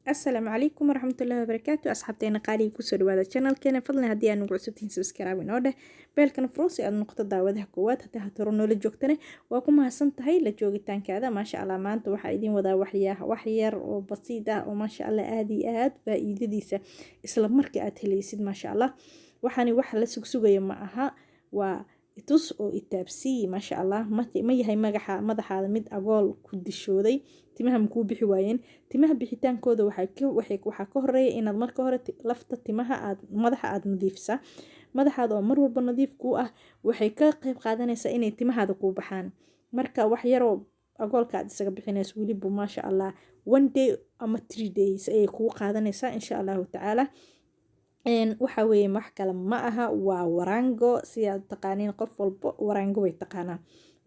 السلام عليكم ورحمة الله وبركاته أصحابتنا قالي كسر هذا القناة كان فضلنا هدي أن نقعد سبسكرايب ونوده بالكن فروسي أن نقطة دعوة كوات حتى هترنوا للجوكتنا وأكون هسنت هاي للجوكتان كذا ما شاء الله ما أنتوا وحيدين وذا وحير وبسيطة وما شاء الله آد فإيدي ديسة إسلام مركات هليسيد ما شاء الله وحني وحلا سوق معها tus oo itaabsi ma sha Allah ma yahay madaxaada mid agool ku dishooday timaha ma ku bixi waayeen timaha bixitaankooda waxa ka horeeya inaad marka hore lafta timaha madaxa aad nadiifisa madaxaada oo mar walba nadiif ku ah waxay ka qayb qaadanaysaa inay timahaada ku baxaan marka wax yar oo agoolka aad isaga bixinayso waliba ma sha Allah 1 day ama 3 days ay ku qaadanaysaa insha Allah ta'ala waxa weeye wax kale ma aha waa warango sidaad taqaaniin qof walba warango way taqaanaa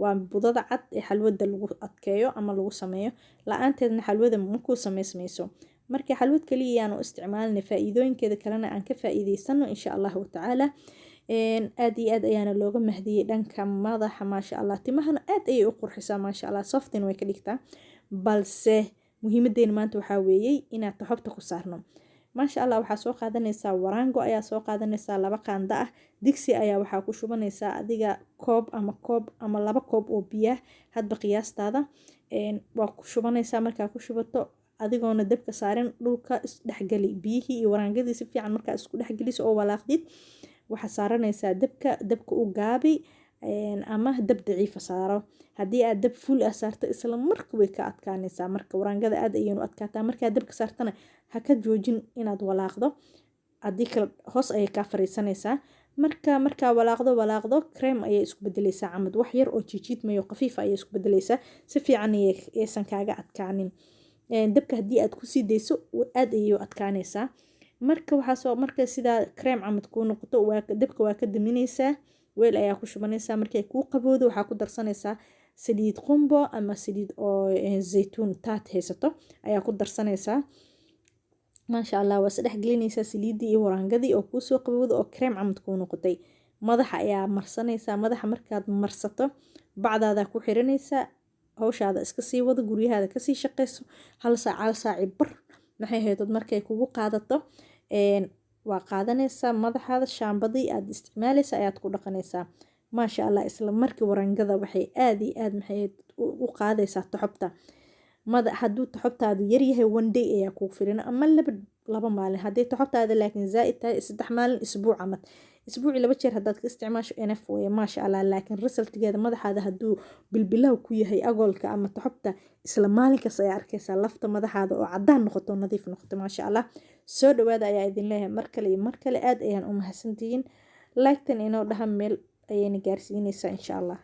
waa budada cad ee xalwada lagu adkeeyo ama lagu sameeyo la-aanteedna xalwada ma ku sameysmayso marka xalwad kaliya aanu isticmaalna faa'iidooyinkeeda kalena aan ka faa'iideysano insha Allah ta'ala aad iyo aad ayaana looga mahdiyay dhanka madaxa ma sha Allah timahana aad ayay u qurxisaa ma sha Allah softin way ka dhigtaa balse muhiimadeena maanta waxa weeyay inaad taxobta ku saarno ما شاء الله waxaa soo qaadanaysaa warango ayaa soo qaadanaysaa laba qaanda ah digsi ayaa waxaa ku shubanaysaa adiga koob ama laba koob oo biyo hadba qiyaastaada waa ku shubanaysaa markaa ku shubato adigoona dabka saarin dhulka isdhexgali biyihii iyo warangadii si fiican markaa isku dhexgeliso oo walaaqdid waxaa saaranaysaa dabka u gaabi ama dab daciif saaro hadii aad dab full ah saarto isla markaa way ka adkaanaysaa marka warangada aad ayay u adkaataa marka dabka saartana ha ka joojin inaad walaaqdo hadii kale hoos ay ka fariisanaysaa marka walaaqdo cream ayay isku bedelaysaa camad wax yar oo jiijidmayo qafiif ayay isku bedelaysaa si fiican aysan kaaga adkaanin dabka hadii aad ku sii deyso aad ayay u adkaanaysaa marka sida cream camad ku noqoto dabka waa ka daminaysaa weel ayaa ku shubanaysaa markay ku qabowdo waxa ku darsanaysaa saliid qumbo ama saliid oo zeytuun taat haysato ayaa ku darsanaysaa ما شاء الله واسدح gelinaysaa saliidii iyo warangadii oo ku soo qabowdo oo cream camad ku noqotay madaxa ayaa marsanaysaa madaxa markaad marsato bacdaada ku xiranaysaa hawshaada iska sii wada guryahaada ka sii shaqeyso hal saac bar maxay hay'ad markay kugu qaadato waa qaadanaysaa madaxaada shaambadii aad isticmaalaysaa ayaad ku dhaqanaysaa ma sha Allah isla markii warangada waxay aad iyo aad maxay u qaadaysaa taxobta hadduu taxobtaadu yar yahay 1 day ayaa ku filan ama laba maalin haddii taxobtaada laakiin zaa'id tahay 3 maalin isbuuc amad isbuuci 2 jeer haddaad ka isticmaasho NF way ma sha Allah laakiin resultigeeda madaxaada hadduu bilbilow ku yahay agoolka ama taxobta isla maalinkaas ayaa arkaysaa lafta madaxaada oo cadaan noqoto nadiif noqoto ma sha Allah soo dhawaada ayaa idin leeyahay mar kale aad ayaan u mahadsantihiin like tan inoo dhahan meel ayayna gaarsiinaysaa insha Allah